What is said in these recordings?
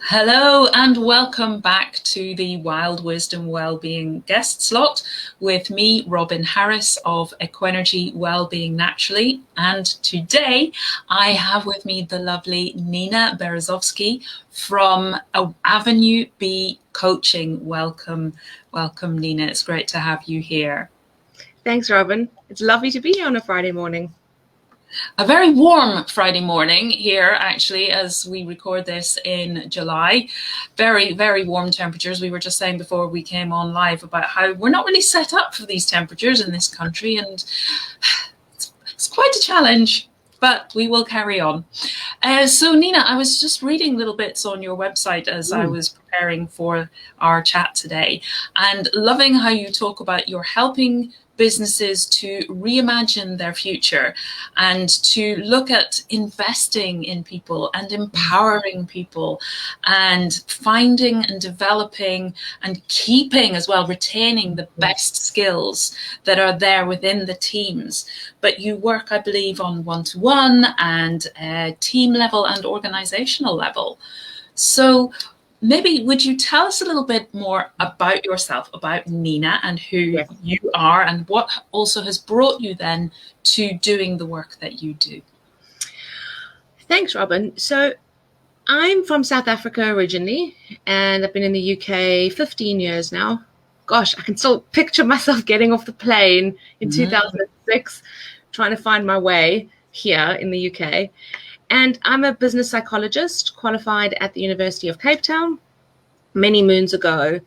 Hello and welcome back to the Wild Wisdom Wellbeing guest slot with me, Robin Harris of Equenergy Wellbeing Naturally. And today I have with me the lovely Nina Berezowski from Avenue B Coaching. Welcome, Nina. It's great to have you here. Thanks, Robin. It's lovely to be here on a Friday morning. A very warm Friday morning here, actually, as we record this in July. Very, very warm temperatures. We were just saying before we came on live about how we're not really set up for these temperatures in this country, and it's quite a challenge, but we will carry on. So, Nina, I was just reading little bits on your website as I was preparing for our chat today, and loving how you talk about you're helping businesses to reimagine their future and to look at investing in people and empowering people and finding and developing and keeping as well, retaining the best skills that are there within the teams. But you work, I believe, on one-to-one and team level and organizational level. So maybe would you tell us a little bit more about yourself, about Nina and who you are and what also has brought you then to doing the work that you do? Thanks, Robin. So I'm from South Africa originally, and I've been in the UK 15 years now. Gosh, I can still picture myself getting off the plane in 2006, trying to find my way here in the UK. And I'm a business psychologist, qualified at the University of Cape Town many moons ago.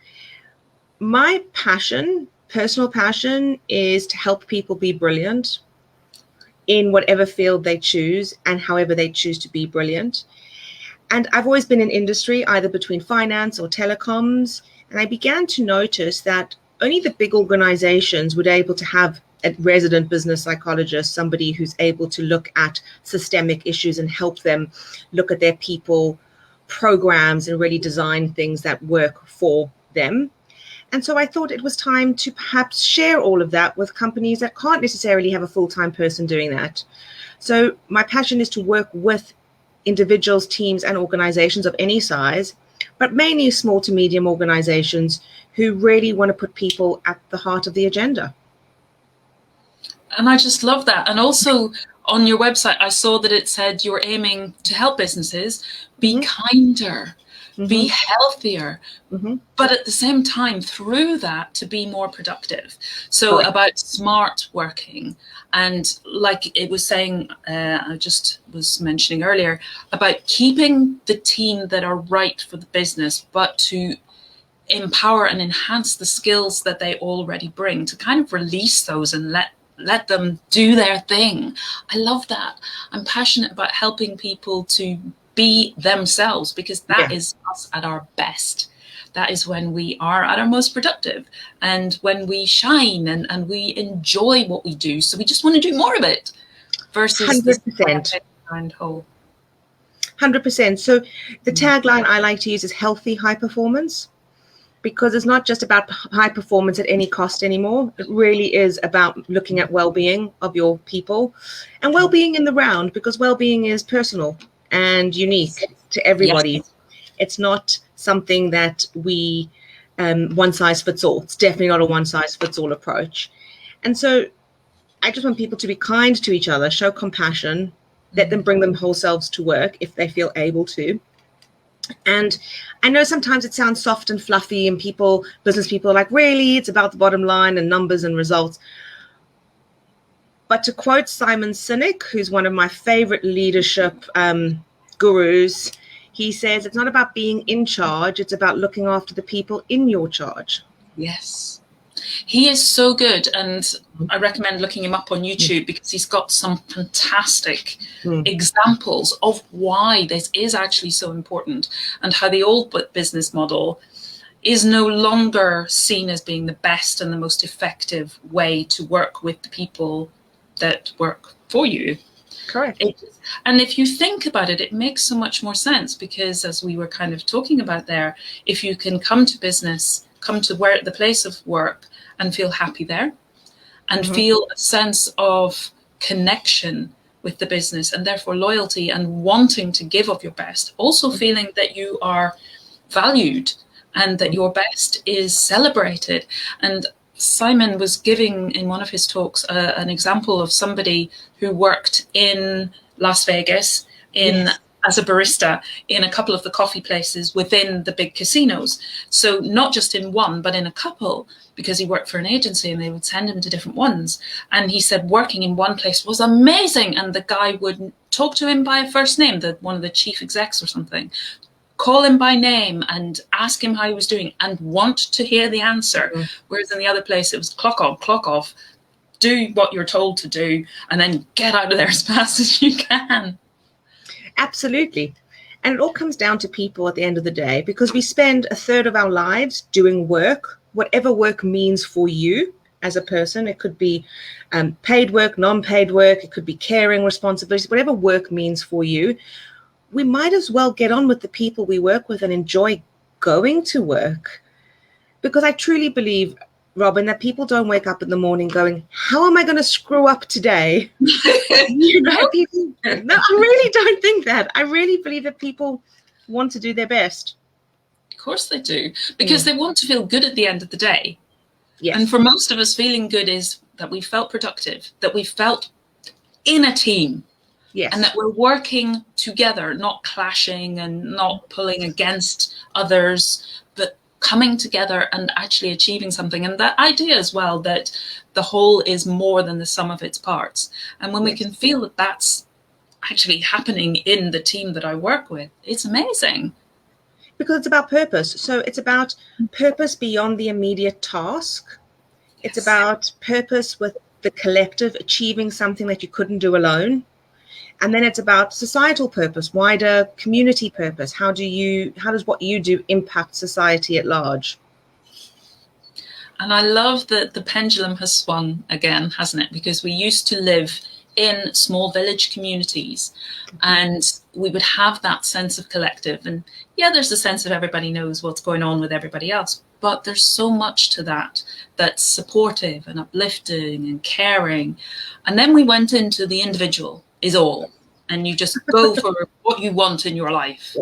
My passion, personal passion, is to help people be brilliant in whatever field they choose and however they choose to be brilliant. And I've always been in industry, either between finance or telecoms. And I began to notice that only the big organizations would be able to have a resident business psychologist, somebody who's able to look at systemic issues and help them look at their people programs and really design things that work for them. And so I thought it was time to perhaps share all of that with companies that can't necessarily have a full-time person doing that. So my passion is to work with individuals, teams, and organizations of any size, but mainly small to medium organizations who really want to put people at the heart of the agenda. And I just love that. And also on your website, I saw that it said you're aiming to help businesses be kinder, be healthier, but at the same time, through that, to be more productive. So about smart working. And like it was saying, I just was mentioning earlier, about keeping the team that are right for the business, but to empower and enhance the skills that they already bring, to kind of release those and let them do their thing. I love that. I'm passionate about helping people to be themselves, because that is us at our best. That is when we are at our most productive and when we shine and we enjoy what we do. So we just want to do more of it versus 100%. 100%. So the tagline I like to use is healthy high performance, because it's not just about high performance at any cost anymore. It really is about looking at well-being of your people and well-being in the round, because well-being is personal and unique to everybody. It's not something that we one size fits all. It's definitely not a one size fits all approach. And so I just want people to be kind to each other, show compassion, let them bring them whole selves to work if they feel able to. And I know sometimes it sounds soft and fluffy, and business people are like, really, it's about the bottom line and numbers and results. But to quote Simon Sinek, who's one of my favorite leadership gurus, he says, it's not about being in charge, it's about looking after the people in your charge. Yes. He is so good, and I recommend looking him up on YouTube, because he's got some fantastic examples of why this is actually so important, and how the old business model is no longer seen as being the best and the most effective way to work with the people that work for you. Correct. And if you think about it, it makes so much more sense, because as we were kind of talking about there, if you can come to business, come to the place of work and feel happy there and feel a sense of connection with the business, and therefore loyalty and wanting to give of your best, also feeling that you are valued and that your best is celebrated. And Simon was giving in one of his talks an example of somebody who worked in Las Vegas as a barista in a couple of the coffee places within the big casinos. So not just in one, but in a couple, because he worked for an agency and they would send him to different ones. And he said working in one place was amazing. And the guy would talk to him by a first name, one of the chief execs or something, call him by name and ask him how he was doing and want to hear the answer. Whereas in the other place, it was clock on, clock off, do what you're told to do, and then get out of there as fast as you can. Absolutely. And it all comes down to people at the end of the day, because we spend a third of our lives doing work, whatever work means for you as a person. It could be paid work, non-paid work. It could be caring responsibilities, whatever work means for you. We might as well get on with the people we work with and enjoy going to work. Because I truly believe, Robin, that people don't wake up in the morning going, how am I going to screw up today? You know, people, no, I really don't think that. I really believe that people want to do their best. Of course they do, because they want to feel good at the end of the day. Yes. And for most of us, feeling good is that we felt productive, that we felt in a team. Yes. And that we're working together, not clashing and not pulling against others, but coming together and actually achieving something. And that idea as well, that the whole is more than the sum of its parts. And when we can feel that that's actually happening in the team that I work with, it's amazing. Because it's about purpose. So it's about purpose beyond the immediate task. It's about purpose with the collective, achieving something that you couldn't do alone. And then it's about societal purpose, wider community purpose. How does what you do impact society at large? And I love that the pendulum has swung again, hasn't it? Because we used to live in small village communities and we would have that sense of collective. And yeah, there's a sense of everybody knows what's going on with everybody else. But there's so much to that that's supportive and uplifting and caring. And then we went into the individual is all, and you just go for what you want in your life.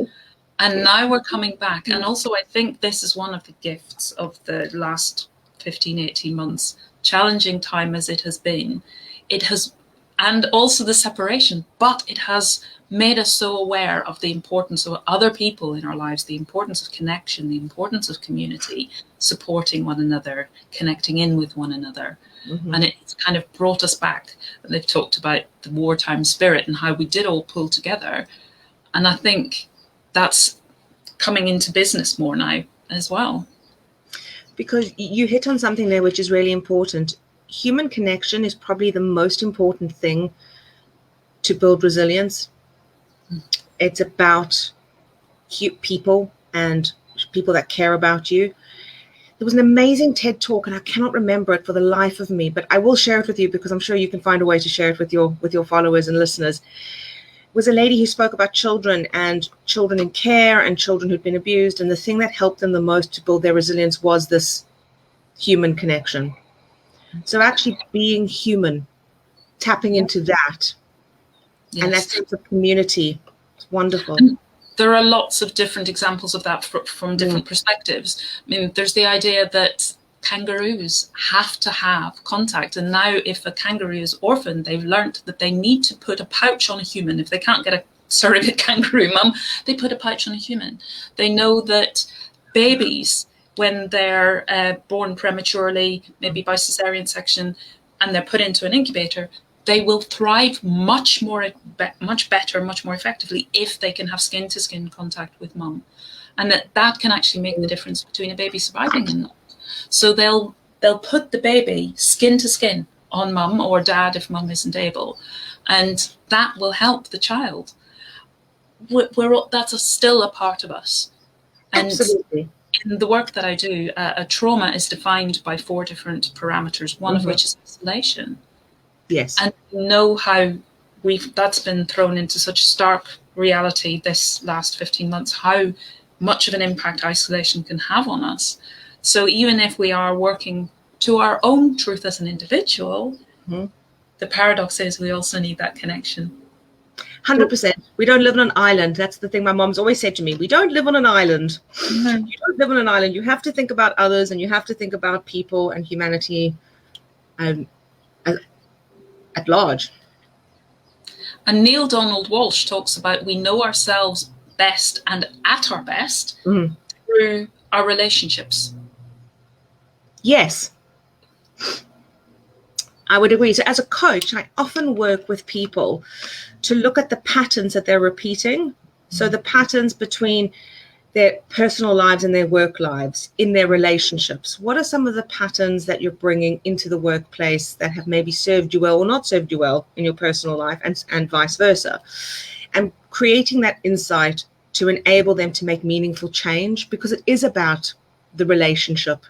And now we're coming back. And also I think this is one of the gifts of the last 15, 18 months, challenging time as it has been. It has, and also the separation, but it has made us so aware of the importance of other people in our lives, the importance of connection, the importance of community, supporting one another, connecting in with one another. And it's kind of brought us back. They've talked about the wartime spirit and how we did all pull together. And I think that's coming into business more now as well. Because you hit on something there which is really important. Human connection is probably the most important thing to build resilience. It's about people and people that care about you. There was an amazing TED talk, and I cannot remember it for the life of me, but I will share it with you because I'm sure you can find a way to share it with your followers and listeners. It was a lady who spoke about children and children in care and children who'd been abused, and the thing that helped them the most to build their resilience was this human connection. So actually being human, tapping into that, and that sense of community, it's wonderful. And there are lots of different examples of that from different perspectives. I mean, there's the idea that kangaroos have to have contact. And now if a kangaroo is orphaned, they've learnt that they need to put a pouch on a human. If they can't get a surrogate kangaroo mum, they put a pouch on a human. They know that babies, when they're born prematurely, maybe by cesarean section, and they're put into an incubator, they will thrive much better, much more effectively if they can have skin-to-skin contact with mum. And that can actually make the difference between a baby surviving and not. So they'll put the baby skin-to-skin on mum or dad if mum isn't able. And that will help the child. That's still a part of us. And absolutely. In the work that I do, a trauma is defined by 4 different parameters, one of which is isolation. Yes. And we know how that's been thrown into such stark reality this last 15 months, how much of an impact isolation can have on us. So even if we are working to our own truth as an individual, the paradox is we also need that connection. 100%. We don't live on an island. That's the thing my mom's always said to me. We don't live on an island. No. You don't live on an island. You have to think about others, and you have to think about people and humanity at large. And Neil Donald Walsh talks about we know ourselves best and at our best through our relationships. Yes, I would agree. So as a coach, I often work with people to look at the patterns that they're repeating. So the patterns between their personal lives and their work lives, in their relationships. What are some of the patterns that you're bringing into the workplace that have maybe served you well or not served you well in your personal life, and vice versa? And creating that insight to enable them to make meaningful change, because it is about the relationship.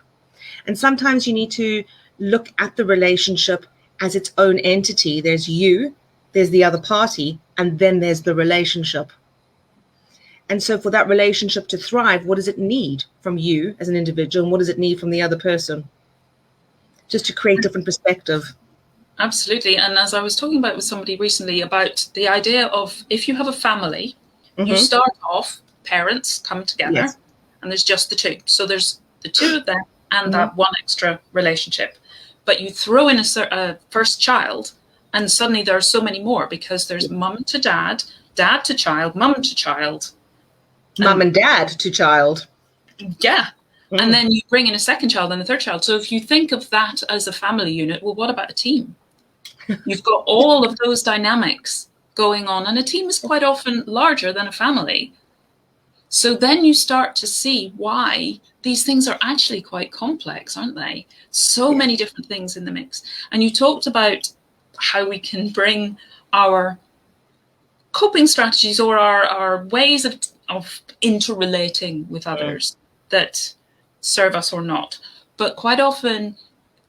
And sometimes you need to look at the relationship as its own entity. There's you, there's the other party, and then there's the relationship. And so for that relationship to thrive, what does it need from you as an individual, and what does it need from the other person? Just to create different perspective. Absolutely. And as I was talking about with somebody recently about the idea of, if you have a family, you start off, parents come together, and there's just the two. So there's the two of them and that one extra relationship. But you throw in a first child, and suddenly there are so many more, because there's mum to dad, dad to child, mum to child. Mum and dad to child. Yeah. And then you bring in a second child and a third child. So if you think of that as a family unit, well, what about a team? You've got all of those dynamics going on, and a team is quite often larger than a family. So then you start to see why these things are actually quite complex, aren't they? So many different things in the mix. And you talked about how we can bring our coping strategies or our ways of interrelating with others that serve us or not. But quite often,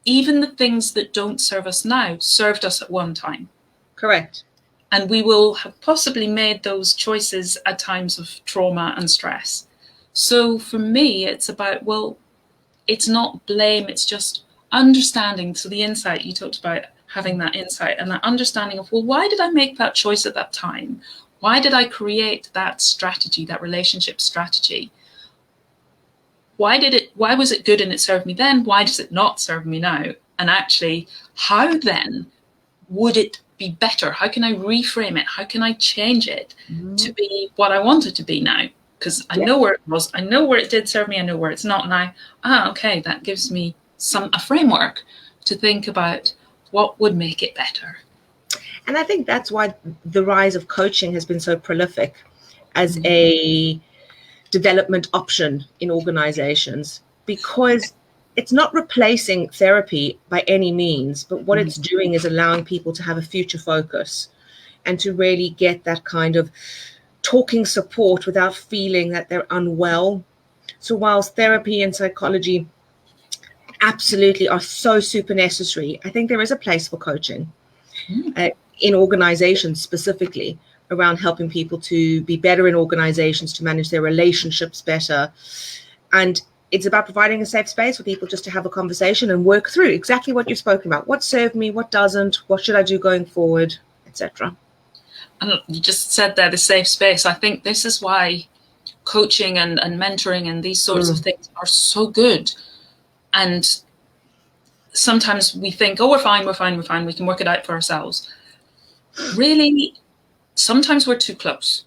even the things that don't serve us now served us at one time. Correct. And we will have possibly made those choices at times of trauma and stress. So for me, it's about, well, it's not blame, it's just understanding. So the insight, you talked about having that insight and that understanding of, well, why did I make that choice at that time? Why did I create that strategy, that relationship strategy? Why was it good and it served me then? Why does it not serve me now? And actually, how then would it be better? How can I reframe it? How can I change it to be what I want it to be now? Because I know where it was, I know where it did serve me, I know where it's not now. Okay, that gives me a framework to think about what would make it better. And I think that's why the rise of coaching has been so prolific as a development option in organizations, because it's not replacing therapy by any means, but what it's doing is allowing people to have a future focus and to really get that kind of talking support without feeling that they're unwell. So whilst therapy and psychology absolutely are so super necessary, I think there is a place for coaching in organizations specifically, around helping people to be better in organizations, to manage their relationships better. And it's about providing a safe space for people just to have a conversation and work through exactly what you've spoken about. What served me, what doesn't, what should I do going forward, etc. And you just said there, the safe space. I think this is why coaching and mentoring and these sorts of things are so good. And sometimes we think, oh, we're fine, we can work it out for ourselves. Really, sometimes we're too close.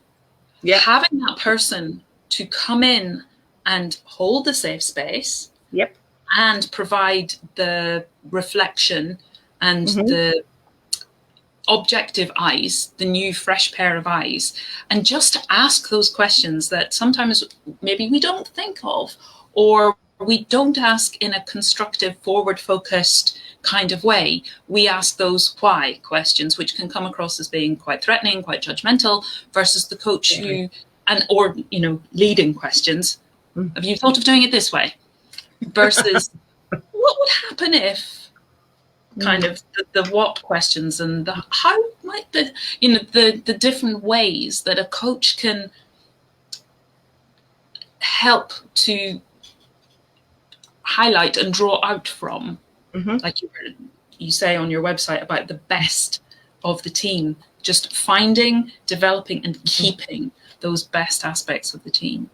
Having that person to come in and hold the safe space and provide the reflection and the objective eyes, the new fresh pair of eyes, and just to ask those questions that sometimes maybe we don't think of, or we don't ask in a constructive, forward-focused kind of way. We ask those why questions, which can come across as being quite threatening, quite judgmental, versus the coach who, or leading questions. Have you thought of doing it this way? Versus what would happen if, kind of the what questions, and the how might the different ways that a coach can help to highlight and draw out from, like you were you say on your website about the best of the team, just finding, developing, and keeping those best aspects of the team.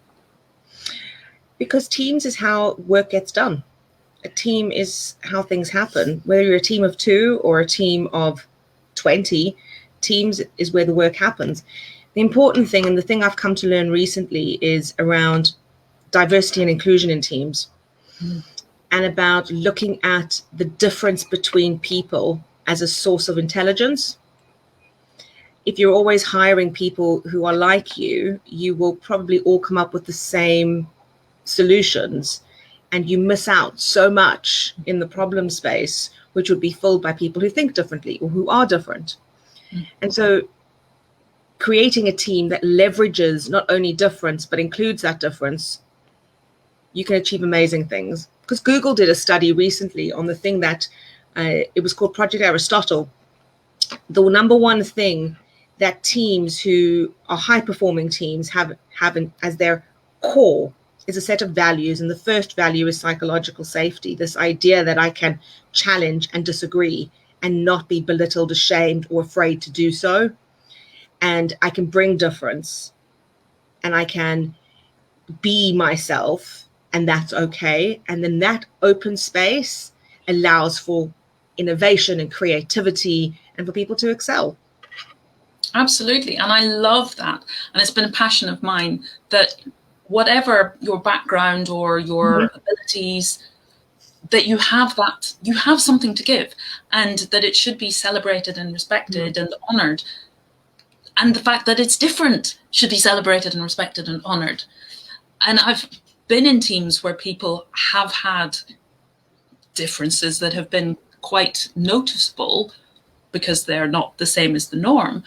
Because teams is how work gets done. A team is how things happen. Whether you're a team of 2 or a team of 20, teams is where the work happens. The important thing, and the thing I've come to learn recently, is around diversity and inclusion in teams, and about looking at the difference between people as a source of intelligence. If you're always hiring people who are like you, you will probably all come up with the same solutions, and you miss out so much in the problem space, which would be filled by people who think differently or who are different. And so creating a team that leverages not only difference, but includes that difference, you can achieve amazing things. Because Google did a study recently on the thing that it was called Project Aristotle. The number one thing that teams who are high-performing teams have as their core is a set of values. And the first value is psychological safety, this idea that I can challenge and disagree and not be belittled, ashamed, or afraid to do so. And I can bring difference, and I can be myself, and that's okay. And then that open space allows for innovation and creativity and for people to excel. Absolutely. And I love that. And it's been a passion of mine that whatever your background or your abilities, that you have something to give, and that it should be celebrated and respected and honored. And the fact that it's different should be celebrated and respected and honored. And I've been in teams where people have had differences that have been quite noticeable because they're not the same as the norm.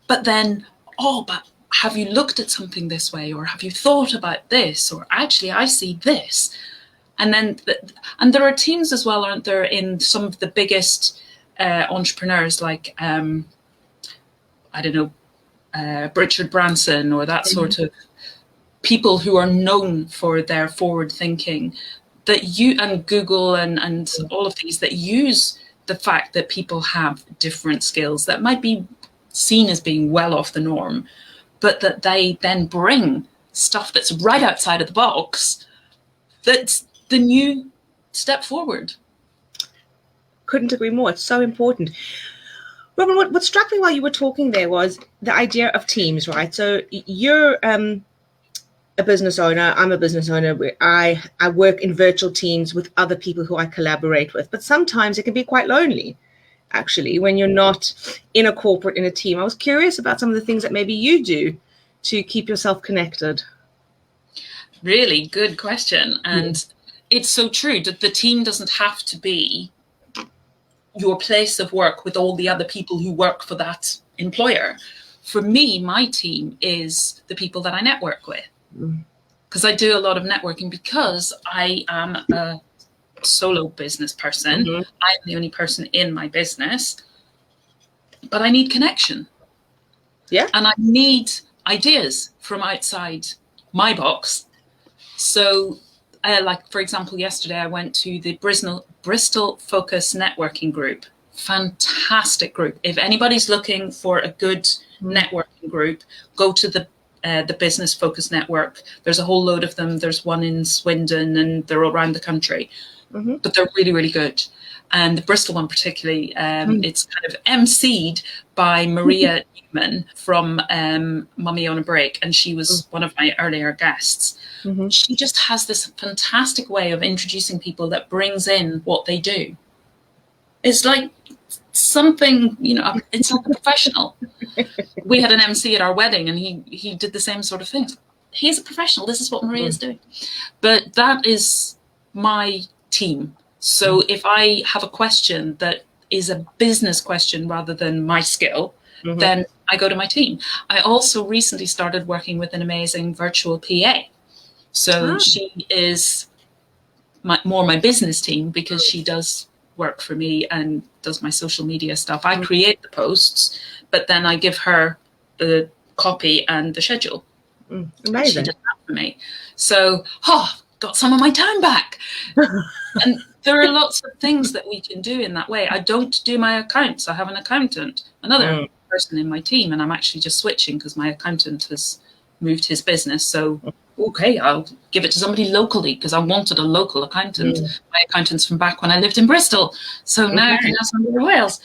But then, but have you looked at something this way? Or have you thought about this? Or actually, I see this. And then, and there are teams as well, aren't there, in some of the biggest entrepreneurs, like, I don't know, Richard Branson, or that sort of people who are known for their forward thinking, and Google and all of these, that use the fact that people have different skills that might be seen as being well off the norm, but that they then bring stuff that's right outside of the box, that's the new step forward. Couldn't agree more. It's so important. Robin, what struck me while you were talking there was the idea of teams, right? So you're a business owner, I'm a business owner. I work in virtual teams with other people who I collaborate with, but sometimes it can be quite lonely, actually, when you're not in a corporate, in a team. I was curious about some of the things that maybe you do to keep yourself connected. Really good question. And it's so true that the team doesn't have to be your place of work with all the other people who work for that employer. For me, my team is the people that I network with, because I do a lot of networking, because I am a solo business person. I'm the only person in my business, but I need connection. Yeah. And I need ideas from outside my box. So like, for example, yesterday I went to the Bristol Focus Networking Group. Fantastic group. If anybody's looking for a good networking group, go to the Business Focus Network. There's a whole load of them. There's one in Swindon, and they're all around the country. But they're really, really good. And the Bristol one particularly, it's kind of emceed by Maria Newman from Mummy on a Break, and she was one of my earlier guests. She just has this fantastic way of introducing people that brings in what they do. It's like something, it's like a professional. We had an MC at our wedding, and he did the same sort of thing. He's a professional. This is what Maria's doing. But that is my team. So if I have a question that is a business question rather than my skill, then I go to my team. I also recently started working with an amazing virtual PA. So she is more my business team, because she does work for me and does my social media stuff. I create the posts, but then I give her the copy and the schedule. Amazing. She does that for me. So, got some of my time back. And There are lots of things that we can do in that way. I don't do my accounts. I have an accountant, another person in my team, and I'm actually just switching because my accountant has moved his business. So, okay, I'll give it to somebody locally because I wanted a local accountant. My accountant's from back when I lived in Bristol. So now I can have somebody in Wales.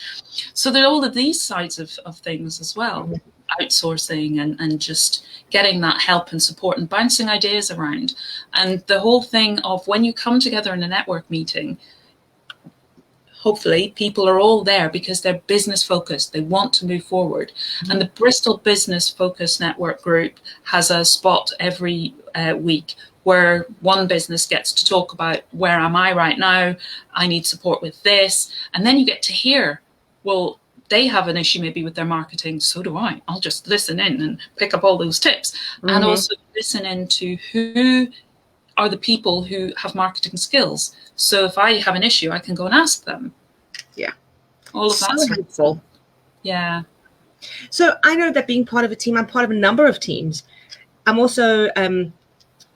So there are all of these sides of things as well. Outsourcing and just getting that help and support and bouncing ideas around. And the whole thing of when you come together in a network meeting, hopefully people are all there because they're business focused. They want to move forward. And the Bristol Business Focus Network Group has a spot every week where one business gets to talk about where am I right now? I need support with this. And then you get to hear, well, they have an issue maybe with their marketing, so do I. I'll just listen in and pick up all those tips. And also listen into who are the people who have marketing skills. So if I have an issue, I can go and ask them. Yeah. All of that's helpful. Yeah. So I know that being part of a team, I'm part of a number of teams. I'm also an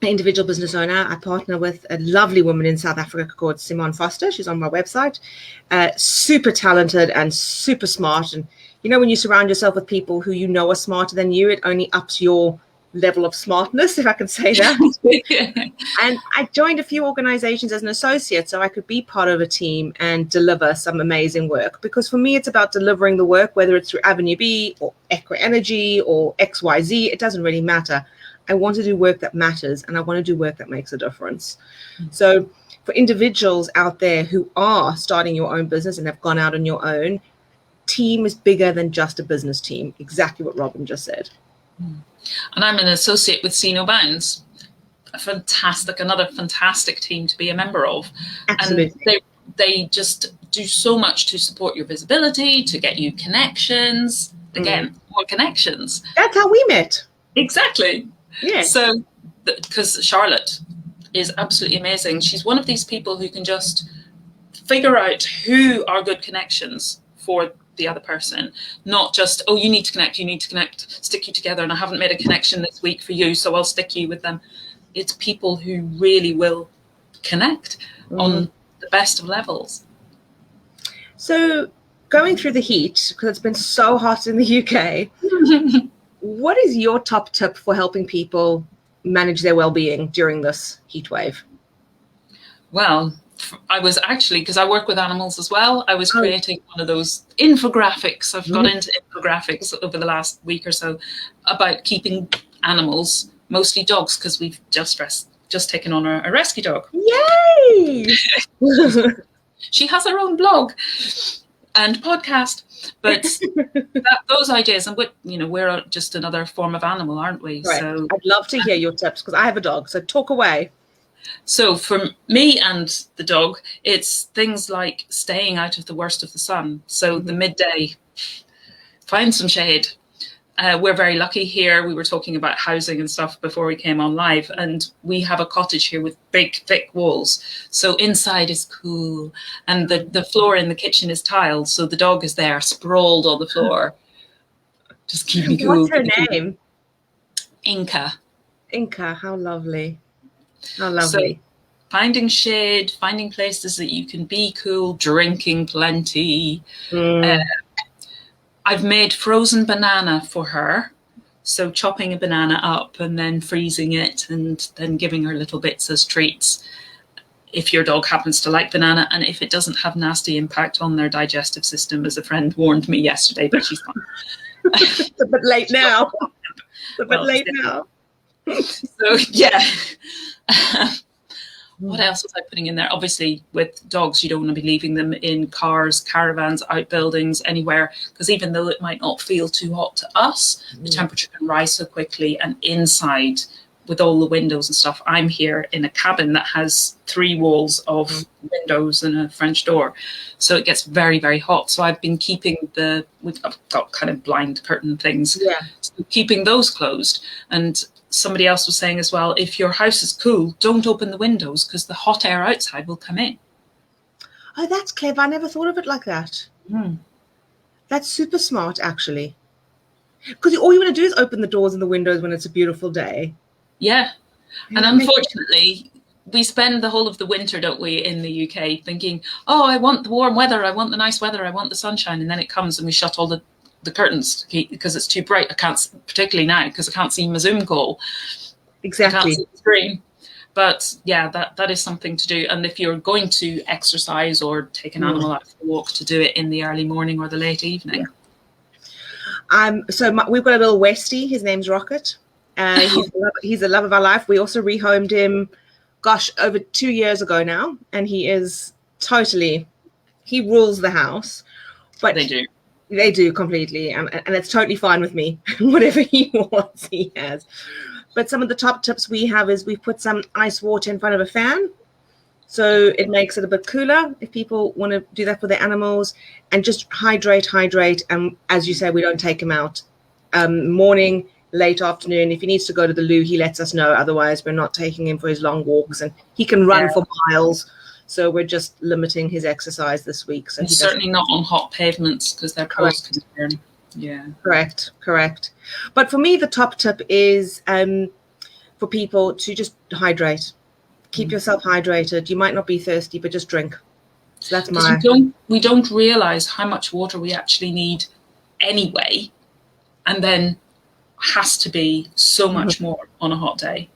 individual business owner. I partner with a lovely woman in South Africa called Simone Foster. She's on my website. Super talented and super smart. And you know, when you surround yourself with people who you know are smarter than you, it only ups your level of smartness, if I can say that. And I joined a few organizations as an associate so I could be part of a team and deliver some amazing work. Because for me, it's about delivering the work, whether it's through Avenue B or Equa Energy or XYZ, it doesn't really matter. I want to do work that matters, and I want to do work that makes a difference. So for individuals out there who are starting your own business and have gone out on your own, team is bigger than just a business team. Exactly what Robin just said. And I'm an associate with See No Bounds. Another fantastic team to be a member of. Absolutely. And they just do so much to support your visibility, to get you connections. Again, more connections. That's how we met. Exactly. Yeah. So, because Charlotte is absolutely amazing. She's one of these people who can just figure out who are good connections for the other person, not just, oh, you need to connect, stick you together, and I haven't made a connection this week for you, so I'll stick you with them. It's people who really will connect on the best of levels. So going through the heat, because it's been so hot in the UK, what is your top tip for helping people manage their well-being during this heat wave? Well, I was actually, because I work with animals as well, I was creating one of those infographics. I've got into infographics over the last week or so about keeping animals, mostly dogs, because we've just taken on a rescue dog. Yay! She has her own blog and podcast. But those ideas, and we're just another form of animal, aren't we? Right. So I'd love to hear your tips because I have a dog. So talk away. So for me and the dog, it's things like staying out of the worst of the sun. So the midday, find some shade. We're very lucky here. We were talking about housing and stuff before we came on live, and we have a cottage here with big, thick walls. So inside is cool, and the floor in the kitchen is tiled. So the dog is there, sprawled on the floor. Just keep me cool. What's her name? Inca. Inca, how lovely. How lovely. So, finding shade, finding places that you can be cool, drinking plenty. I've made frozen banana for her. So chopping a banana up and then freezing it and then giving her little bits as treats. If your dog happens to like banana, and if it doesn't have nasty impact on their digestive system, as a friend warned me yesterday, but she's fine. It's a bit late now. Now. So, yeah. What else was I putting in there? Obviously, with dogs, you don't want to be leaving them in cars, caravans, outbuildings, anywhere, because even though it might not feel too hot to us, the temperature can rise so quickly. And inside, with all the windows and stuff, I'm here in a cabin that has 3 walls of windows and a French door. So it gets very, very hot. So I've been keeping we've got kind of blind curtain things, so keeping those closed. And somebody else was saying as well, if your house is cool, don't open the windows because the hot air outside will come in. Oh, that's clever. I never thought of it like that. That's super smart, actually. Because all you want to do is open the doors and the windows when it's a beautiful day. Yeah. And unfortunately, we spend the whole of the winter, don't we, in the UK thinking, oh, I want the warm weather, I want the nice weather, I want the sunshine. And then it comes and we shut all the curtains because it's too bright. I can't, particularly now, because I can't see my Zoom call. Exactly. I can't see the screen. But yeah, that is something to do. And if you're going to exercise or take an animal out for a walk, to do it in the early morning or the late evening. So we've got a little Westie. His name's Rocket. He's the love of our life. We also rehomed him, over 2 years ago now, and he rules the house. But they do completely, and it's totally fine with me. Whatever he wants, he has. But some of the top tips we have is we put some ice water in front of a fan, so it makes it a bit cooler if people want to do that for their animals. And just hydrate. And as you say, we don't take him out morning, late afternoon. If he needs to go to the loo, he lets us know. Otherwise, we're not taking him for his long walks, and he can run for miles. So we're just limiting his exercise this week. So he's certainly not on hot pavements because they're close to the burn. Yeah. Correct. But for me, the top tip is for people to just hydrate. Keep yourself hydrated. You might not be thirsty, but just drink. So that's we don't realize how much water we actually need anyway, and then has to be so much more on a hot day.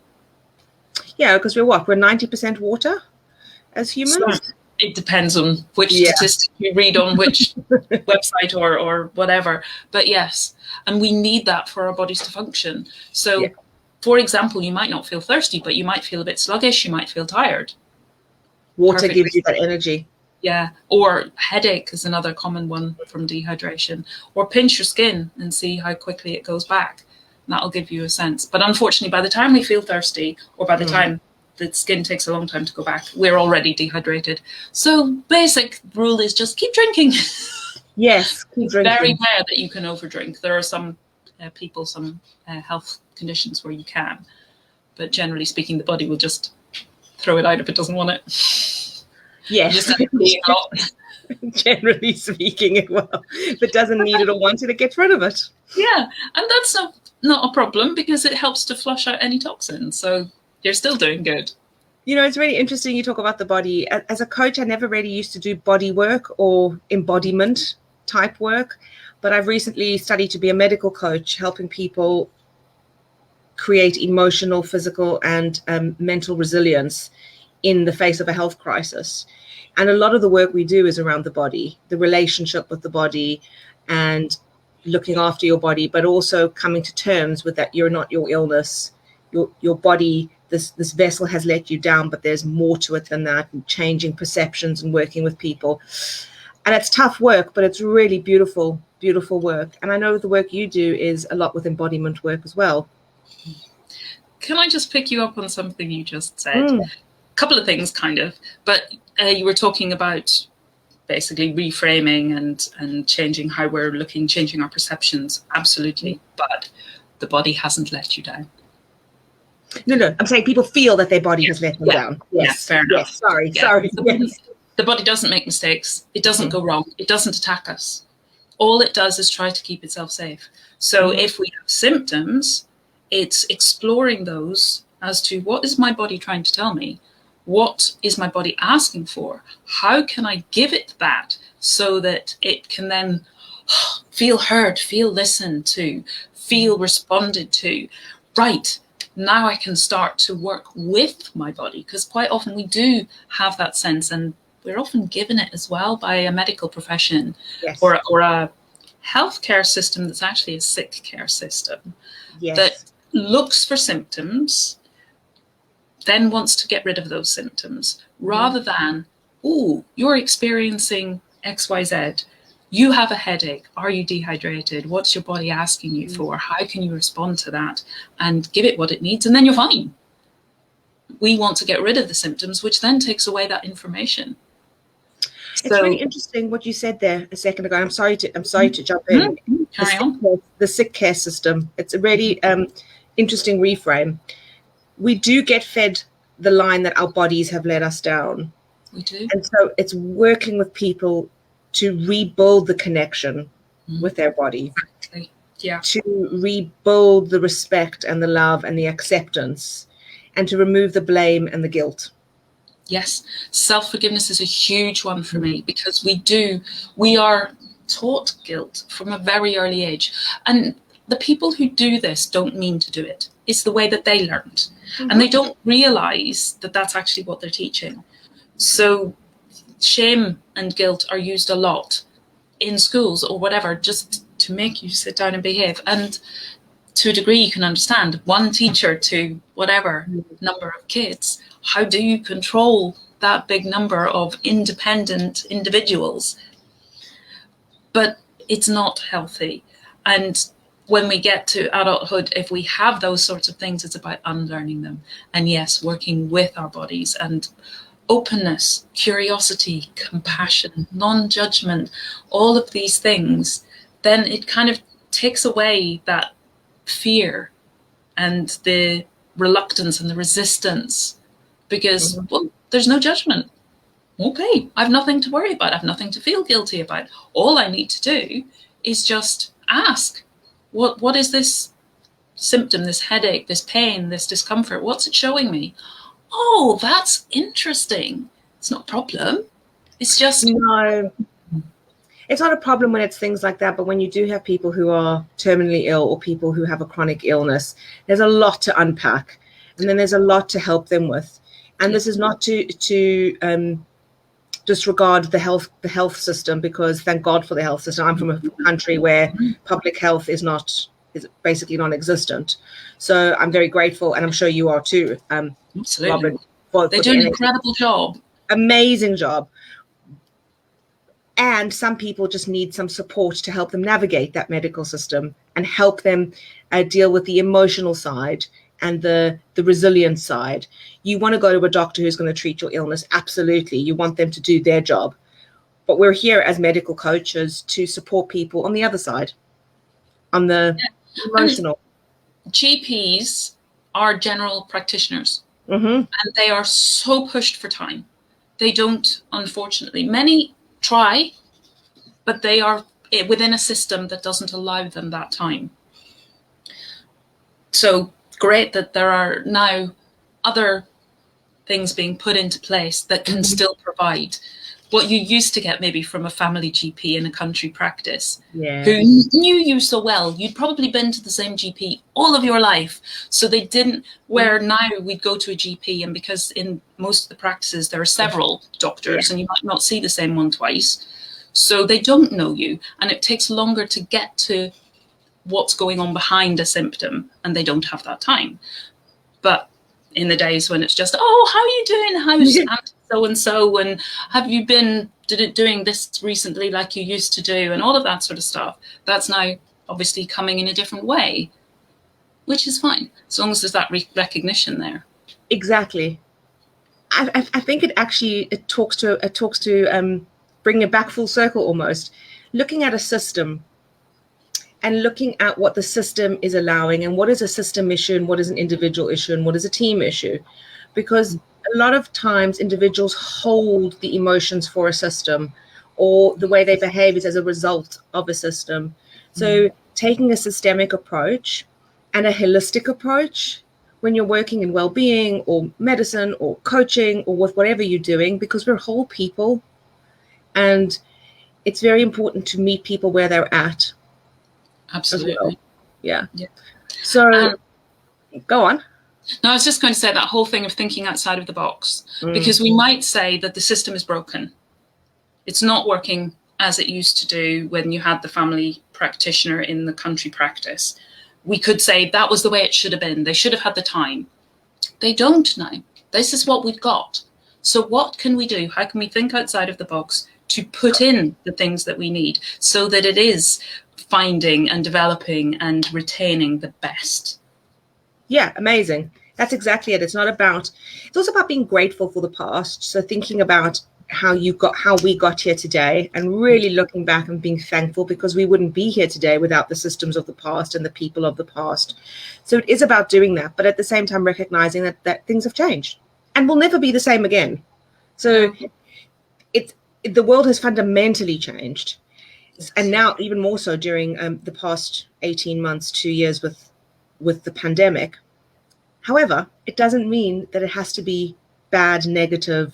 Yeah, because we're 90% water as humans. So it depends on which statistic you read on which website or whatever. But yes, and we need that for our bodies to function. So, for example, you might not feel thirsty, but you might feel a bit sluggish. You might feel tired. Water gives you that energy. Yeah, or headache is another common one from dehydration. Or pinch your skin and see how quickly it goes back. And that'll give you a sense. But unfortunately, by the time we feel thirsty, or by the time the skin takes a long time to go back, we're already dehydrated. So basic rule is just keep drinking. Yes, keep drinking. Very rare that you can overdrink. There are some people, some health conditions where you can. But generally speaking, the body will just throw it out if it doesn't want it. Yes. Generally speaking, it will. If it doesn't need it or want it, it gets rid of it. Yeah, and that's not a problem because it helps to flush out any toxins. So you're still doing good. You know, it's really interesting you talk about the body. As a coach, I never really used to do body work or embodiment type work, but I've recently studied to be a medical coach, helping people create emotional, physical, and mental resilience in the face of a health crisis. And a lot of the work we do is around the body, the relationship with the body, and looking after your body, but also coming to terms with that you're not your illness. Your body, this vessel has let you down, but there's more to it than that, and changing perceptions and working with people. And it's tough work, but it's really beautiful work. And I know the work you do is a lot with embodiment work as well. Can I just pick you up on something you just said? A couple of things, kind of. But you were talking about basically reframing and changing how we're looking, changing our perceptions. Absolutely. But the body hasn't let you down. No. I'm saying people feel that their body has let them down. Yes, fair enough. Yes, sorry. The body doesn't make mistakes. It doesn't go wrong. It doesn't attack us. All it does is try to keep itself safe. So if we have symptoms, it's exploring those as to what is my body trying to tell me? What is my body asking for? How can I give it that so that it can then feel heard, feel listened to, feel responded to? Right. Now I can start to work with my body, because quite often we do have that sense, and we're often given it as well by a medical profession or a healthcare system that's actually a sick care system that looks for symptoms, then wants to get rid of those symptoms, rather than, you're experiencing XYZ. You have a headache. Are you dehydrated? What's your body asking you for? How can you respond to that and give it what it needs? And then you're fine. We want to get rid of the symptoms, which then takes away that information. It's really interesting what you said there a second ago. I'm sorry to jump in. Carry on. The sick care system. It's a really interesting reframe. We do get fed the line that our bodies have let us down. We do. And so it's working with people to rebuild the connection with their body. Exactly. Yeah. To rebuild the respect and the love and the acceptance, and to remove the blame and the guilt. Yes, self-forgiveness is a huge one for me, because we are taught guilt from a very early age. And the people who do this don't mean to do it. It's the way that they learned. And they don't realize that that's actually what they're teaching. So shame and guilt are used a lot in schools or whatever, just to make you sit down and behave. And to a degree, you can understand one teacher to whatever number of kids. How do you control that big number of independent individuals? But it's not healthy. And when we get to adulthood, if we have those sorts of things, it's about unlearning them. And yes, working with our bodies, and openness, curiosity, compassion, non-judgment, all of these things, then it kind of takes away that fear and the reluctance and the resistance, because, well, there's no judgment. Okay, I've nothing to worry about. I've nothing to feel guilty about. All I need to do is just ask, what is this symptom, this headache, this pain, this discomfort? What's it showing me? Oh, that's interesting. It's not a problem. It's just... No, it's not a problem when it's things like that. But when you do have people who are terminally ill, or people who have a chronic illness, there's a lot to unpack. And then there's a lot to help them with. And this is not to disregard the health system, because thank God for the health system. I'm from a country where public health is basically non-existent. So I'm very grateful, and I'm sure you are too. Absolutely. Robin, they do an incredible job. Amazing job. And some people just need some support to help them navigate that medical system and help them deal with the emotional side and the resilient side. You want to go to a doctor who's going to treat your illness. Absolutely. You want them to do their job. But we're here as medical coaches to support people on the other side, on the emotional. And GPs are general practitioners. And they are so pushed for time. They don't, unfortunately. Many try, but they are within a system that doesn't allow them that time. So great that there are now other things being put into place that can still provide what you used to get maybe from a family GP in a country practice, who knew you so well. You'd probably been to the same GP all of your life. So they didn't, where now we'd go to a GP, and because in most of the practices there are several doctors and you might not see the same one twice. So they don't know you, and it takes longer to get to what's going on behind a symptom, and they don't have that time. But in the days when it's just, oh, how are you doing? How's so-and-so? And have you been doing this recently like you used to do? And all of that sort of stuff. That's now obviously coming in a different way, which is fine, as long as there's that recognition there. Exactly. I think it talks to bringing it back full circle almost. Looking at a system and looking at what the system is allowing, and what is a system issue and what is an individual issue and what is a team issue. Because a lot of times individuals hold the emotions for a system, or the way they behave is as a result of a system. So taking a systemic approach and a holistic approach when you're working in well-being or medicine or coaching or with whatever you're doing, because we're whole people, and it's very important to meet people where they're at. Absolutely. Well. Yeah. So go on. No, I was just going to say that whole thing of thinking outside of the box, because we might say that the system is broken. It's not working as it used to do when you had the family practitioner in the country practice. We could say that was the way it should have been. They should have had the time. They don't now. This is what we've got. So what can we do? How can we think outside of the box to put in the things that we need so that it is finding and developing and retaining the best? Yeah, amazing. That's exactly it. It's also about being grateful for the past. So thinking about how we got here today, and really looking back and being thankful, because we wouldn't be here today without the systems of the past and the people of the past. So it is about doing that, but at the same time recognizing that things have changed and will never be the same again. So the world has fundamentally changed. And now even more so during the past 18 months, 2 years with the pandemic. However, it doesn't mean that it has to be bad, negative.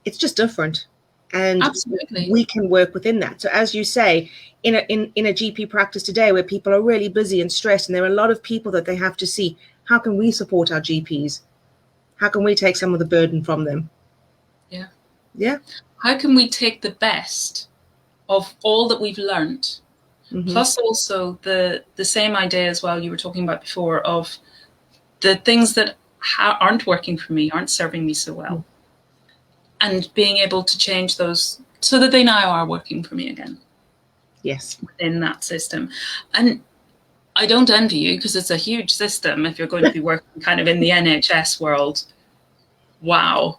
It's just different. And Absolutely. we can work within that. So as you say, in a GP practice today where people are really busy and stressed and there are a lot of people that they have to see, how can we support our GPs? How can we take some of the burden from them? Yeah. Yeah. How can we take the best of all that we've learned, plus also the same idea as well you were talking about before of the things that aren't working for me, aren't serving me so well, and being able to change those so that they now are working for me again. Yes. Within that system. And I don't envy you because it's a huge system if you're going to be working kind of in the NHS world. Wow.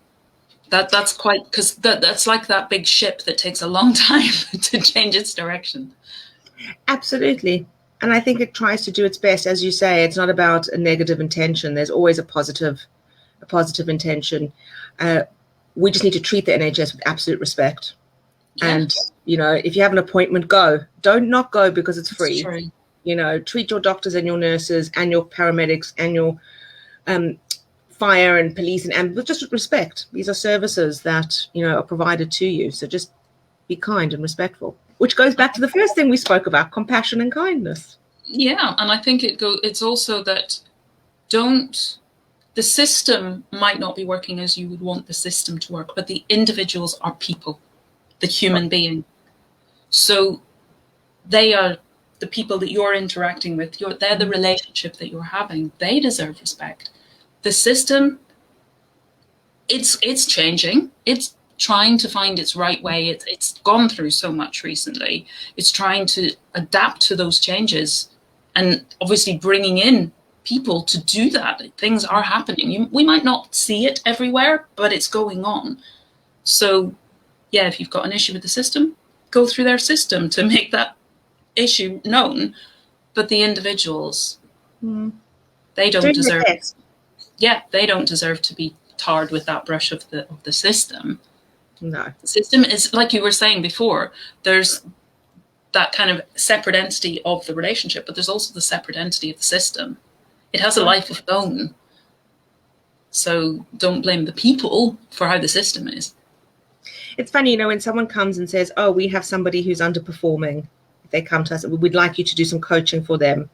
That's quite, because that's like that big ship that takes a long time to change its direction. Absolutely. And I think it tries to do its best. As you say, it's not about a negative intention. There's always a positive intention. We just need to treat the NHS with absolute respect. Yeah. And, you know, if you have an appointment, go. Don't not go because it's free. True. You know, treat your doctors and your nurses and your paramedics and your fire and police and just with respect. These are services that, you know, are provided to you. So just be kind and respectful, which goes back to the first thing we spoke about, compassion and kindness. Yeah, and I think it's also that the system might not be working as you would want the system to work, but the individuals are people, the human being. So they are the people that you're interacting with. They're the relationship that you're having. They deserve respect. The system, it's changing. It's trying to find its right way. It's gone through so much recently. It's trying to adapt to those changes and obviously bringing in people to do that. Things are happening. We might not see it everywhere, but it's going on. So, yeah, if you've got an issue with the system, go through their system to make that issue known. But the individuals, they don't deserve. Yeah, they don't deserve to be tarred with that brush of the system. No. The system is, like you were saying before, there's that kind of separate entity of the relationship, but there's also the separate entity of the system. It has a life of its own. So don't blame the people for how the system is. It's funny, you know, when someone comes and says, oh, we have somebody who's underperforming, if they come to us, we'd like you to do some coaching for them.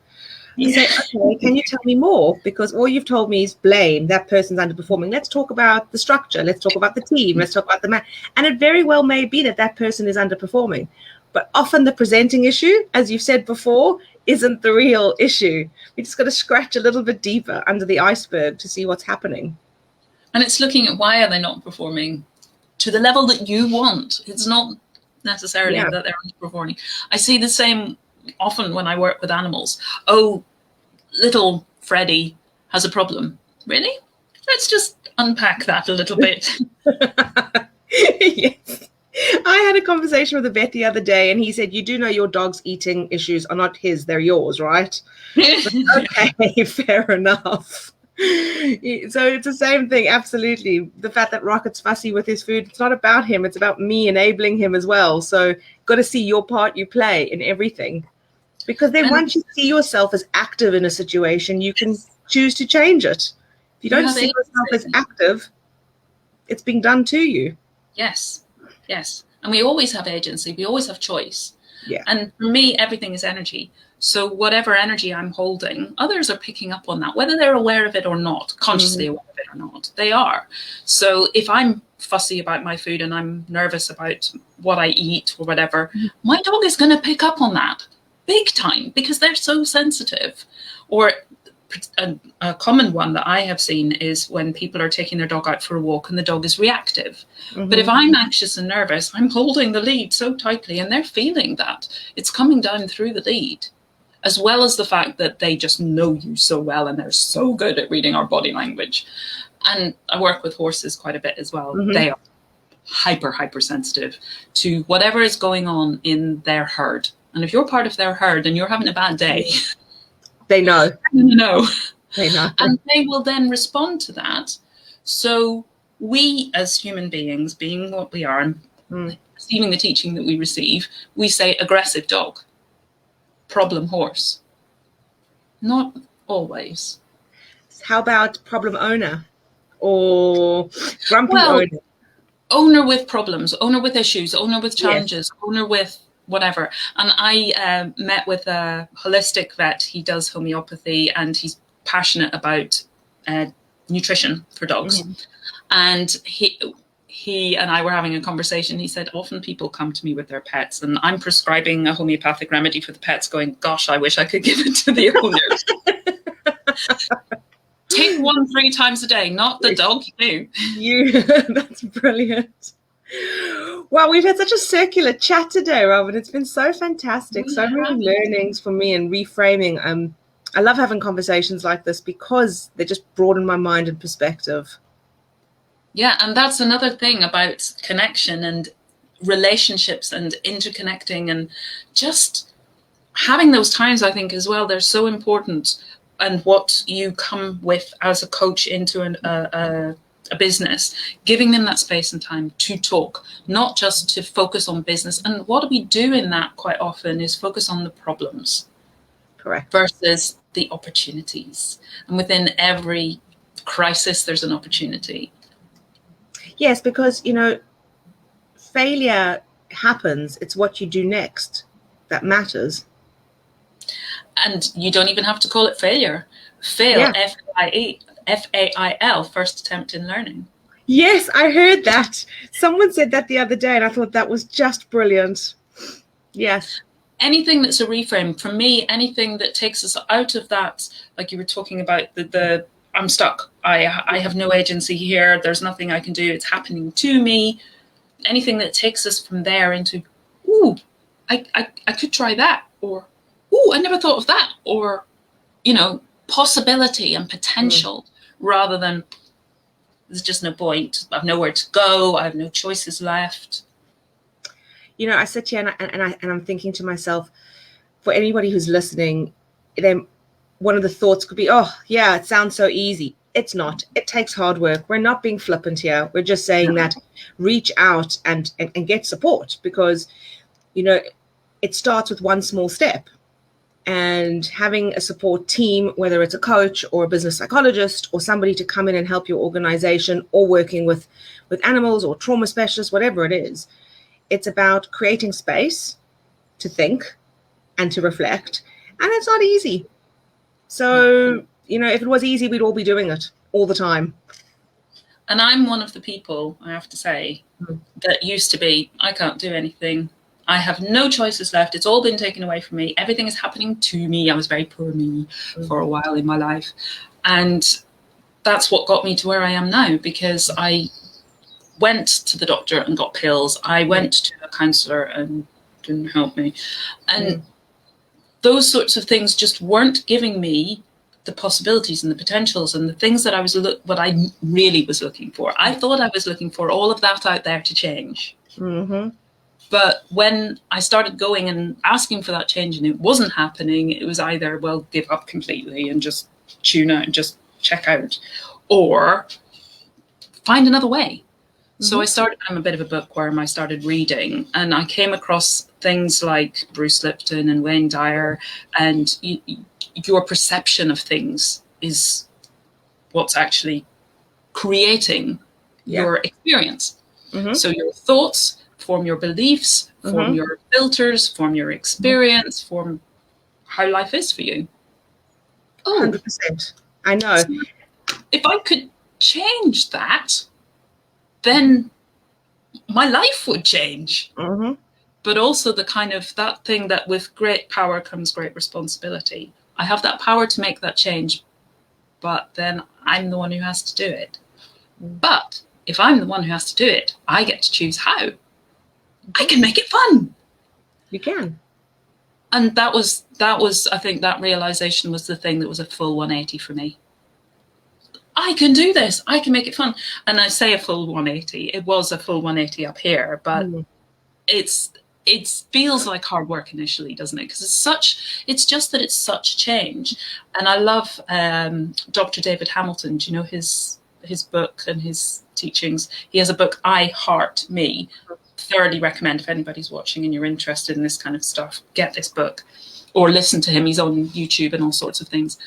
You say, okay, can you tell me more? Because all you've told me is blame, that person's underperforming. Let's talk about the structure. Let's talk about the team. Let's talk about the man. And it very well may be that person is underperforming. But often the presenting issue, as you've said before, isn't the real issue. We just got to scratch a little bit deeper under the iceberg to see what's happening. And it's looking at why are they not performing to the level that you want. It's not necessarily that they're underperforming. I see the same often when I work with animals. Oh, little Freddie has a problem. Really? Let's just unpack that a little bit. Yes. I had a conversation with a vet the other day and he said, you do know your dog's eating issues are not his, they're yours, right? Okay, fair enough. So it's the same thing, absolutely. The fact that Rocket's fussy with his food, it's not about him, it's about me enabling him as well. So got to see your part you play in everything. Because then once you see yourself as active in a situation, you can choose to change it. If you don't see yourself as active, it's being done to you. Yes, yes. And we always have agency. We always have choice. Yeah. And for me, everything is energy. So whatever energy I'm holding, others are picking up on that, whether they're aware of it or not, consciously aware of it or not. They are. So if I'm fussy about my food and I'm nervous about what I eat or whatever, my dog is going to pick up on that. Big time, because they're so sensitive. Or a common one that I have seen is when people are taking their dog out for a walk and the dog is reactive. But if I'm anxious and nervous, I'm holding the lead so tightly and they're feeling that. It's coming down through the lead, as well as the fact that they just know you so well and they're so good at reading our body language. And I work with horses quite a bit as well. They are hyper sensitive to whatever is going on in their herd. And if you're part of their herd and you're having a bad day, they know. They know. And they will then respond to that. So we as human beings, being what we are, and receiving the teaching that we receive, we say aggressive dog, problem horse. Not always. How about problem owner? or grumpy Well, owner? owner with problems, owner with issues, owner with Yes. challenges, owner with whatever. And I met with a holistic vet. He does homeopathy and he's passionate about nutrition for dogs. Mm-hmm. And he and I were having a conversation. He said, often people come to me with their pets and I'm prescribing a homeopathic remedy for the pets going, gosh, I wish I could give it to the owners. Take 1 3 times a day, not the dog, That's brilliant. Wow, we've had such a circular chat today, Robert. It's been so fantastic. So many learnings for me and reframing. I love having conversations like this because they just broaden my mind and perspective. Yeah, and that's another thing about connection and relationships and interconnecting and just having those times, I think, as well. They're so important. And what you come with as a coach into a business, giving them that space and time to talk, not just to focus on business. And what we do in that quite often is focus on the problems. Correct. Versus the opportunities. And within every crisis, there's an opportunity. Yes, because, failure happens. It's what you do next that matters. And you don't even have to call it failure. Fail, yeah. F-A-I-L, first attempt in learning. Yes, I heard that. Someone said that the other day, and I thought that was just brilliant. Yes. Anything that's a reframe, for me, anything that takes us out of that, like you were talking about, the I'm stuck. I have no agency here. There's nothing I can do. It's happening to me. Anything that takes us from there into, ooh, I could try that, or ooh, I never thought of that, or, possibility and potential, rather than there's just no point. I have nowhere to go. I have no choices left. I sit here and I'm thinking to myself, for anybody who's listening, then one of the thoughts could be, oh, yeah, it sounds so easy. It's not. It takes hard work. We're not being flippant here. We're just saying that reach out and get support, because, it starts with one small step. And having a support team, whether it's a coach or a business psychologist or somebody to come in and help your organization, or working with animals or trauma specialists, whatever it is, it's about creating space to think and to reflect. And it's not easy. So, if it was easy, we'd all be doing it all the time. And I'm one of the people, I have to say, that used to be, I can't do anything. I have no choices left. It's all been taken away from me. Everything is happening to me. I was very poor me for a while in my life. And that's what got me to where I am now, because I went to the doctor and got pills. I went to a counsellor and didn't help me. And those sorts of things just weren't giving me the possibilities and the potentials and the things that what I really was looking for. I thought I was looking for all of that out there to change. Mm-hmm. But when I started going and asking for that change and it wasn't happening, it was either, well, give up completely and just tune out and just check out, or find another way. So I'm a bit of a bookworm. I started reading, and I came across things like Bruce Lipton and Wayne Dyer, and your perception of things is what's actually creating your experience. So your thoughts form your beliefs, form your filters, form your experience, form how life is for you. 100%. I know. So if I could change that, then my life would change. But also the kind of that thing that with great power comes great responsibility. I have that power to make that change, but then I'm the one who has to do it. But if I'm the one who has to do it, I get to choose how. I can make it fun. You can. And that was, I think that realization was the thing that was a full 180 for me. I can do this. I can make it fun. And I say a full 180. It was a full 180 up here, but it feels like hard work initially, doesn't it? Because it's just that it's such change. And I love Dr. David Hamilton. Do you know his book and his teachings? He has a book, I Heart Me. Thoroughly recommend, if anybody's watching and you're interested in this kind of stuff, get this book or listen to him. He's on YouTube and all sorts of things.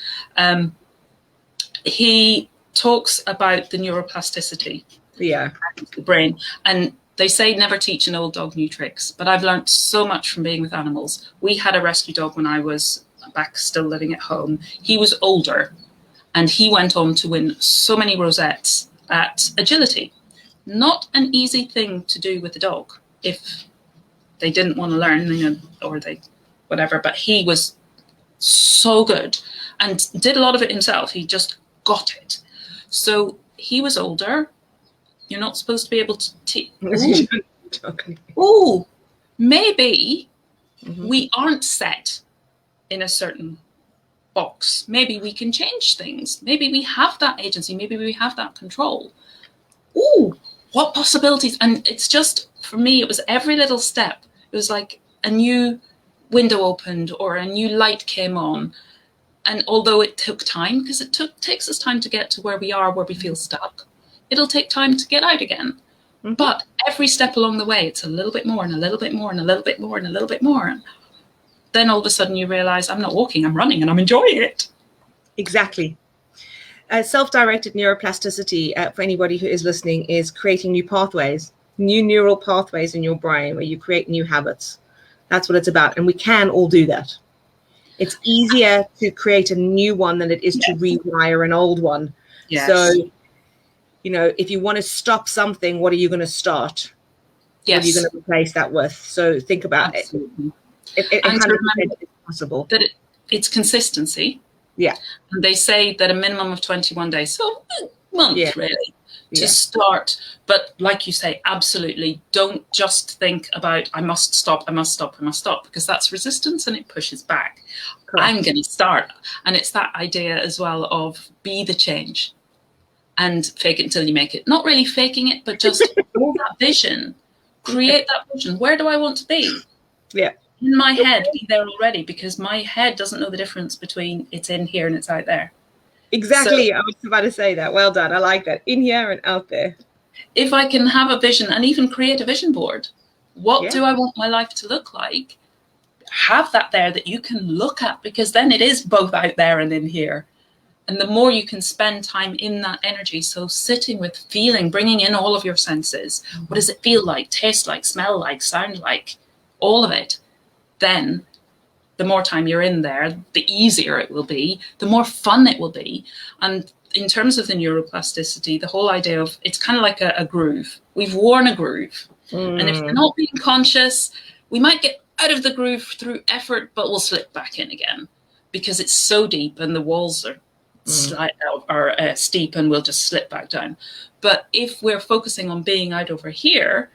He talks about the neuroplasticity of the brain. And they say never teach an old dog new tricks, but I've learned so much from being with animals. We had a rescue dog when I was back still living at home. He was older, and he went on to win so many rosettes at agility. Not an easy thing to do with a dog if they didn't want to learn, you know, or they whatever, but he was so good and did a lot of it himself. He just got it. So he was older. You're not supposed to be able to teach. Oh, maybe we aren't set in a certain box. Maybe we can change things. Maybe we have that agency. Maybe we have that control. Oh, what possibilities. And it's just, for me, it was every little step. It was like a new window opened or a new light came on. And although it took time, because it takes us time to get to where we are, where we feel stuck, it'll take time to get out again. But every step along the way, it's a little bit more and a little bit more and a little bit more and a little bit more. And then all of a sudden you realize I'm not walking, I'm running, and I'm enjoying it. Exactly. Self-directed neuroplasticity, for anybody who is listening, is creating new pathways, new neural pathways in your brain where you create new habits. That's what it's about. And we can all do that. It's easier to create a new one than it is to rewire an old one. Yes. So, you know, if you want to stop something, what are you going to start? Yes. What are you going to replace that with? So think about it. It and kind of remember is possible. that it's consistency. Yeah. And they say that a minimum of 21 days, so a month really, to start. But like you say, absolutely, don't just think about, I must stop, I must stop, I must stop, because that's resistance and it pushes back. Correct. I'm going to start. And it's that idea as well of be the change and fake it until you make it. Not really faking it, but just hold that vision, create that vision. Where do I want to be? Yeah. In my head, be there already, because my head doesn't know the difference between it's in here and it's out there. Exactly. So, I was about to say that. Well done. I like that. In here and out there. If I can have a vision and even create a vision board, what do I want my life to look like? Have that there that you can look at, because then it is both out there and in here. And the more you can spend time in that energy, so sitting with feeling, bringing in all of your senses. What does it feel like, taste like, smell like, sound like, all of it? Then the more time you're in there, the easier it will be, the more fun it will be. And in terms of the neuroplasticity, the whole idea of it's kind of like a groove. We've worn a groove. And if we're not being conscious, we might get out of the groove through effort, but we'll slip back in again because it's so deep and the walls are steep and we'll just slip back down. But if we're focusing on being out over here,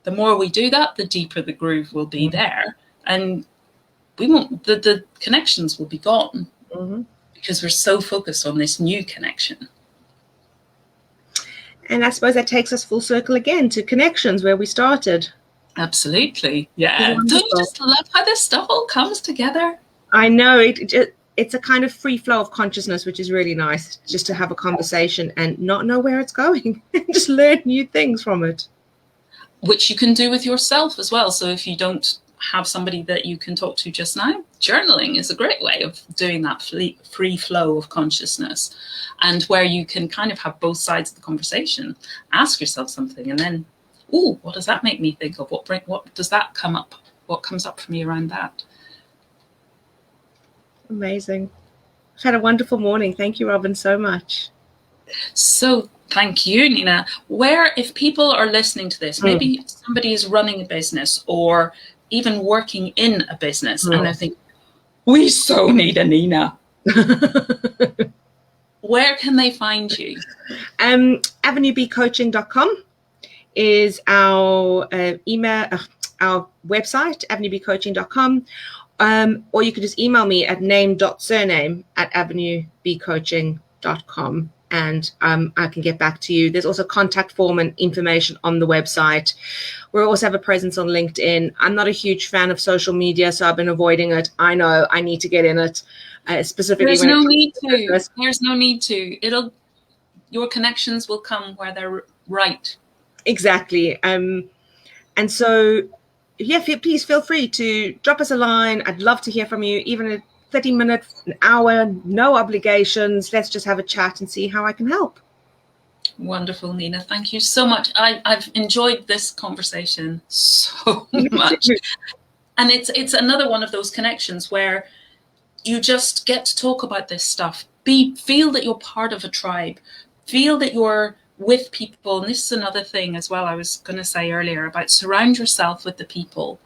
the more we do that, the deeper the groove will be there. And we won't, the connections will be gone because we're so focused on this new connection. And I suppose that takes us full circle again to connections where we started. Absolutely. Yeah. Don't you just love how this stuff all comes together? I know. It's a kind of free flow of consciousness, which is really nice, just to have a conversation and not know where it's going. Just learn new things from it. Which you can do with yourself as well. So if you don't have somebody that you can talk to just now, journaling is a great way of doing that free flow of consciousness, and where you can kind of have both sides of the conversation. Ask yourself something and then, ooh, what does that make me think of? What does that come up? What comes up for me around that? Amazing. I've had a wonderful morning. Thank you, Robin, so much. So thank you, Nina. Where, if people are listening to this, maybe somebody is running a business or even working in a business and they're thinking, we so need a Nina. Where can they find you? AvenueBcoaching.com is our email, our website, AvenueBcoaching.com. Or you could just email me at name.surname@avenuebcoaching.com. And I can get back to you. There's also contact form and information on the website. We also have a presence on LinkedIn. I'm not a huge fan of social media, so I've been avoiding it. I know I need to get in it. Specifically, there's no need to. There's no need to. Your connections will come where they're right. Exactly. And so, yeah, please feel free to drop us a line. I'd love to hear from you, even 30-minute, an hour, no obligations. Let's just have a chat and see how I can help. Wonderful, Nina. Thank you so much. I've enjoyed this conversation so much. And it's another one of those connections where you just get to talk about this stuff. Feel that you're part of a tribe. Feel that you're with people. And this is another thing as well I was going to say earlier about surround yourself with the people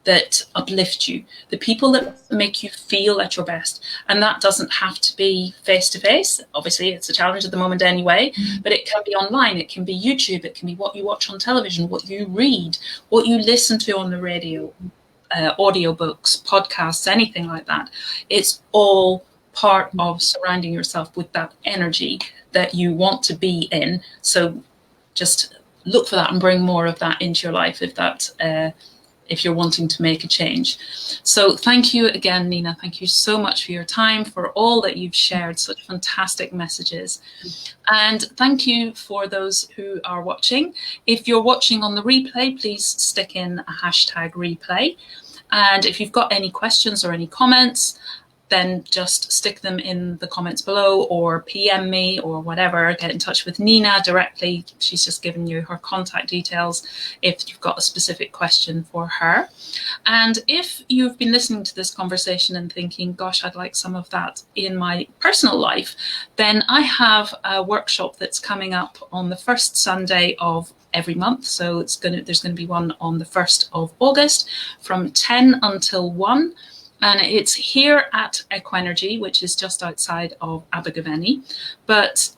that uplift you, the people that make you feel at your best. And that doesn't have to be face-to-face. Obviously, it's a challenge at the moment anyway, but it can be online, it can be YouTube, it can be what you watch on television, what you read, what you listen to on the radio, audiobooks, podcasts, anything like that. It's all part of surrounding yourself with that energy that you want to be in. So just look for that and bring more of that into your life if you're wanting to make a change. So thank you again, Nina. Thank you so much for your time, for all that you've shared, such fantastic messages. And thank you for those who are watching. If you're watching on the replay, please stick in a hashtag replay. And if you've got any questions or any comments, then just stick them in the comments below or PM me or whatever. Get in touch with Nina directly. She's just given you her contact details if you've got a specific question for her. And if you've been listening to this conversation and thinking, gosh, I'd like some of that in my personal life, then I have a workshop that's coming up on the first Sunday of every month. So there's going to be one on the 1st of August from 10 until 1. And it's here at Equenergy, which is just outside of Abergavenny. But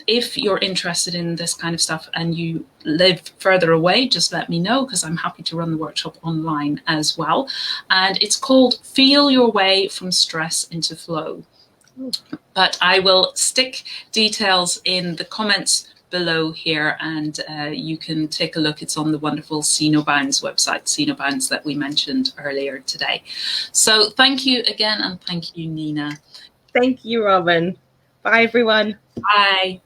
if you're interested in this kind of stuff and you live further away, just let me know, because I'm happy to run the workshop online as well. And it's called Feel Your Way from Stress into Flow. But I will stick details in the comments below here, and you can take a look. It's on the wonderful Cenobounds website, Cenobounds that we mentioned earlier today. So thank you again, and thank you, Nina. Thank you, Robin. Bye, everyone. Bye.